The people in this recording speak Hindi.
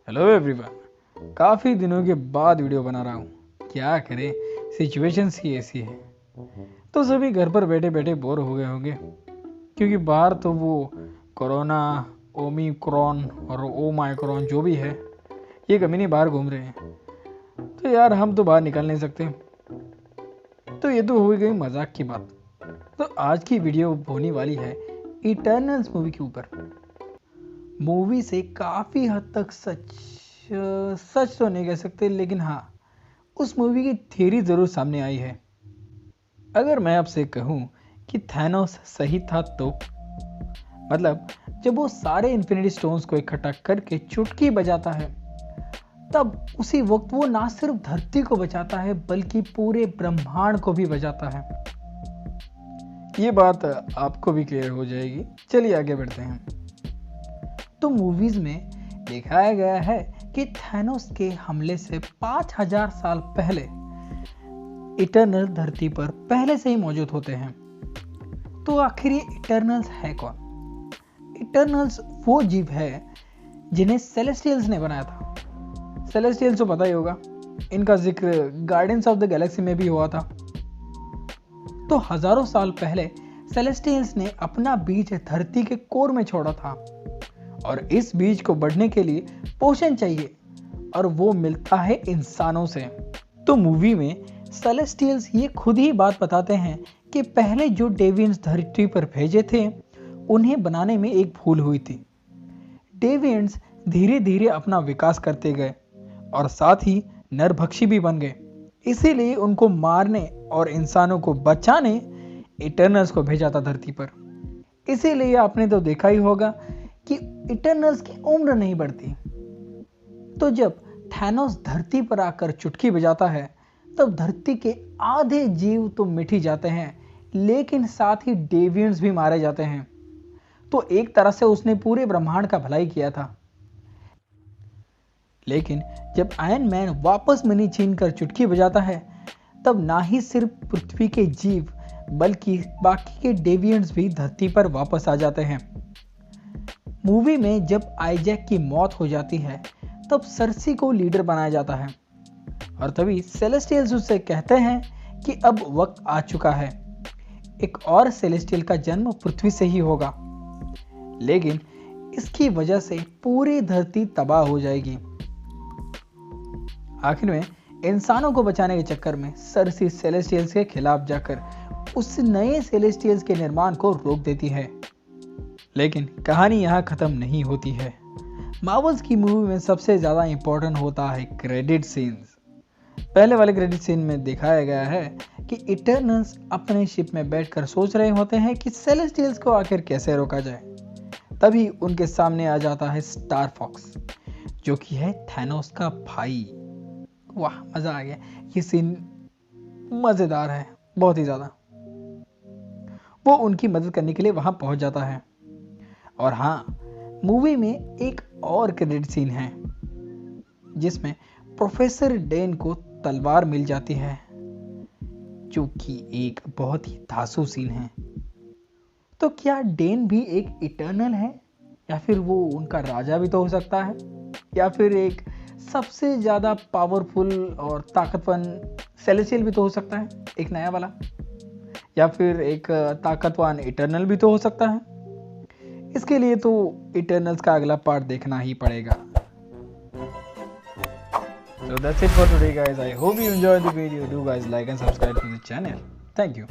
Hello everyone. काफ़ी दिनों के बाद वीडियो बना रहा हूँ। क्या करें, सिचुएशंस ही ऐसी है। तो सभी घर पर बैठे बैठे बोर हो गए होंगे, क्योंकि बाहर तो वो कोरोना, ओमिक्रॉन और ओमाइक्रॉन जो भी है, ये कमीने बाहर घूम रहे हैं। तो यार हम तो बाहर निकल नहीं सकते। तो ये तो हो गई मजाक की बात। तो आज की वीडियो होने वाली है इटर्नल्स मूवी के ऊपर। मूवी से काफ़ी हद तक सच तो नहीं कह सकते, लेकिन हाँ, उस मूवी की थ्योरी ज़रूर सामने आई है। अगर मैं आपसे कहूँ कि थैनोस सही था, तो मतलब जब वो सारे इन्फिनिटी स्टोन्स को इकट्ठा करके चुटकी बजाता है, तब उसी वक्त वो ना सिर्फ धरती को बचाता है बल्कि पूरे ब्रह्मांड को भी बचाता है। ये बात आपको भी क्लियर हो जाएगी। चलिए आगे बढ़ते हैं। तो मूवीज में दिखाया गया है कि थैनोस के हमले से 5000 साल पहले इटर्नल धरती पर पहले से ही मौजूद होते हैं। तो आखिर ये इटर्नल्स है कौन? इटर्नल्स वो जीव है जिन्हें सेलेस्टियल्स ने बनाया था। सेलेस्टियल्स तो पता ही होगा, इनका जिक्र गार्डियंस ऑफ द गैलेक्सी में भी हुआ था। तो हजारों साल पहले सेलेस्टियल्स ने अपना बीज धरती के कोर में छोड़ा था, और इस बीज को बढ़ने के लिए पोषण चाहिए, और वो मिलता है इंसानों से। तो मूवी में सेलेस्टियल्स ये खुद ही बात बताते हैं कि पहले जो डेवियंस धरती पर भेजे थे, उन्हें बनाने में एक भूल हुई थी। डेवियंस धीरे धीरे अपना विकास करते गए और साथ ही नरभक्षी भी बन गए। इसीलिए उनको मारने और इंसानों को बचाने इटर्नल्स को भेजा था धरती पर। इसीलिए आपने तो देखा ही होगा कि इटर्नल्स की उम्र नहीं बढ़ती। तो जब थैनोस धरती पर आकर चुटकी बजाता है, तब धरती के आधे जीव तो मिट ही जाते हैं, लेकिन साथ ही डेवियंस भी मारे जाते हैं। तो एक तरह से उसने पूरे ब्रह्मांड का भलाई किया था। लेकिन जब आयरन मैन वापस मनी छीन कर चुटकी बजाता है, तब ना ही सिर्फ पृथ्वी के जीव बल्कि बाकी के डेवियंट्स भी धरती पर वापस आ जाते हैं। मूवी में जब आइजैक की मौत हो जाती है, तब सर्सी को लीडर बनाया जाता है, और तभी सेलेस्टियल्स उससे कहते हैं कि अब वक्त आ चुका है, एक और सेलेस्टियल का जन्म पृथ्वी से ही होगा। लेकिन इसकी वजह से पूरी धरती तबाह हो जाएगी। आखिर में इंसानों को बचाने के चक्कर में सर्सी सेलेस्टियल्स के खिलाफ जाकर उस नए सेलेस्टियल्स के निर्माण को रोक देती है। लेकिन कहानी यहाँ खत्म नहीं होती है। मार्वल्स की मूवी में सबसे ज्यादा इंपॉर्टेंट होता है क्रेडिट सीन्स। पहले वाले क्रेडिट सीन में दिखाया गया है कि इटर्नल्स अपने शिप में बैठकर सोच रहे होते हैं कि सेलेस्टियल्स को आखिर कैसे रोका जाए। तभी उनके सामने आ जाता है स्टार फॉक्स, जो कि है थैनोस का भाई। वाह, मजा आ गया। ये सीन मजेदार है, बहुत ही ज्यादा। वो उनकी मदद करने के लिए वहां पहुंच जाता है। और हाँ, मूवी में एक और क्रेडिट सीन है जिसमें प्रोफेसर डेन को तलवार मिल जाती है, जो कि एक बहुत ही धांसू सीन है। तो क्या डेन भी एक इटर्नल है, या फिर वो उनका राजा भी तो हो सकता है, या फिर एक सबसे ज्यादा पावरफुल और ताकतवर सेलेस्टियल भी तो हो सकता है, एक नया वाला, या फिर एक ताकतवान इटर्नल भी तो हो सकता है। इसके लिए तो इटर्नल्स का अगला पार्ट देखना ही पड़ेगा। So that's it for today guys. I hope you enjoyed the video. Do guys like and subscribe to the channel. Thank you.